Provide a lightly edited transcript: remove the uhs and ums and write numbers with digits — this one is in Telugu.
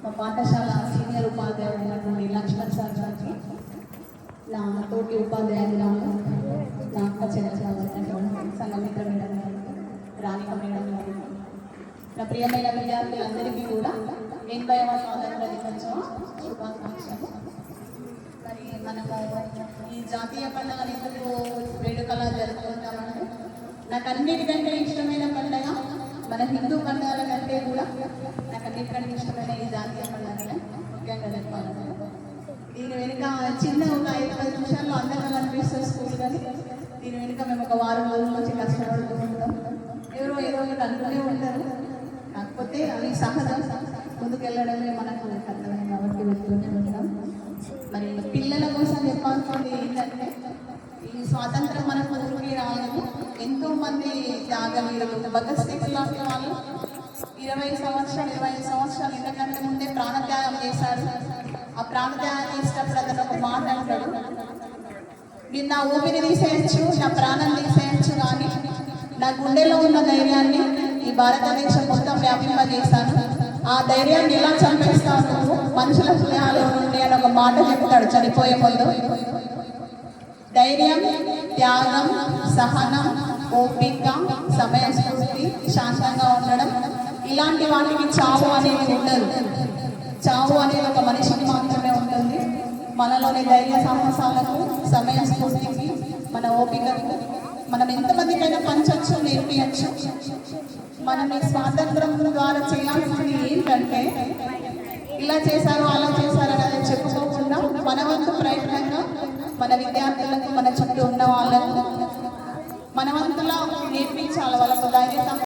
మా పాఠశాల సీనియర్ ఉపాధ్యాయుడైనటువంటి లక్ష్మణ్ సార్ గారికి, నా తోటి ఉపాధ్యాయురాలు నా అక్క చెల్లెలైనటువంటి సంఘమిత్ర మేడం గారికి, రాణిక మేడం గారికి, నా ప్రియమైన విద్యార్థులందరికీ కూడా 80వ స్వాతంత్ర దినోత్సవ శుభాకాంక్షలు. మరి మనము ఈ జాతీయ పండుగలు ఎందుకు వేడుకలా జరుపుకుంటామంటే, నాకు అన్నిటికంటే ఇష్టమైన పండుగ మన హిందూ పండుగల కంటే కూడా నాకు అన్నిటికంటే ఇష్టమైన ఈ జాతీయ పండుగనే ముఖ్యంగా జరుపుకోవాలి. దీని వెనుక చిన్న ఒక 5-10 నిమిషాల్లో అందంగా కనిపిస్తుంది స్కూల్, కానీ దీని వెనుక మేము ఒక వారం రోజుల నుంచి కష్టపడుతూ ఉంటాం. ఎవరో ఏదో ఒకటి అంటూనే ఉంటారు, కాకపోతే అవి సహజం, ముందుకెళ్ళడమే మనకు కర్తవ్యం కాబట్టి వెళ్తూనే ఉంటాం. మరి పిల్లల కోసం చెప్పాల్సింది ఏంటంటే, ఈ స్వాతంత్రం మనకు ఊరికి రాలేదు. ఎంతో మంది త్యాగవీరులు, భగత్ సింగ్ లాంటి వాళ్ళు 20 సంవత్సరాలు 25 సంవత్సరాలు ఎందుకంటే ముందే ప్రాణత్యాగం చేశారు. ఆ ప్రాణత్యాగం చేసేటప్పుడు అతను ఒక మాట అంటాడు, నేను నా ఊపిరి తీసేయచ్చు, నా ప్రాణం తీసేయచ్చు, కానీ నా గుండెలో ఉన్న ధైర్యాన్ని ఈ భారతదేశం మొత్తం వ్యాపింపజేశాను. ఆ ధైర్యాన్ని ఎలా చంపేస్తాను మనుషుల హృదయాల్లో నుండి అని ఒక మాట చెప్తాడు చనిపోయే ముందు. ధైర్యం, త్యాగం, సహనం, ఓపిక, సమయస్ఫూర్తి, శాంతంగా ఉండడం, ఇలాంటి వాటికి చావు అనేది ఉండదు. చావు అనేది ఒక మనిషికి మాత్రమే ఉంటుంది. మనలోని ధైర్య సాహసాలకు, సమయస్ఫూర్తికి, మన ఓపికకు మనం ఎంతమందికైనా పంచవచ్చు, నేర్పించచ్చు. మనం ఈ స్వాతంత్రం ద్వారా చేయాల్సింది ఏంటంటే, ఇలా చేశారు అలా చేశారు అనేది చెప్పుకోకుండా మన వంతు ప్రయత్నంగా మన విద్యార్థులకు, మన చుట్టూ ఉన్న వాళ్ళకు మన వంతులా నేర్పించాలి. వాళ్ళకు ధైర్య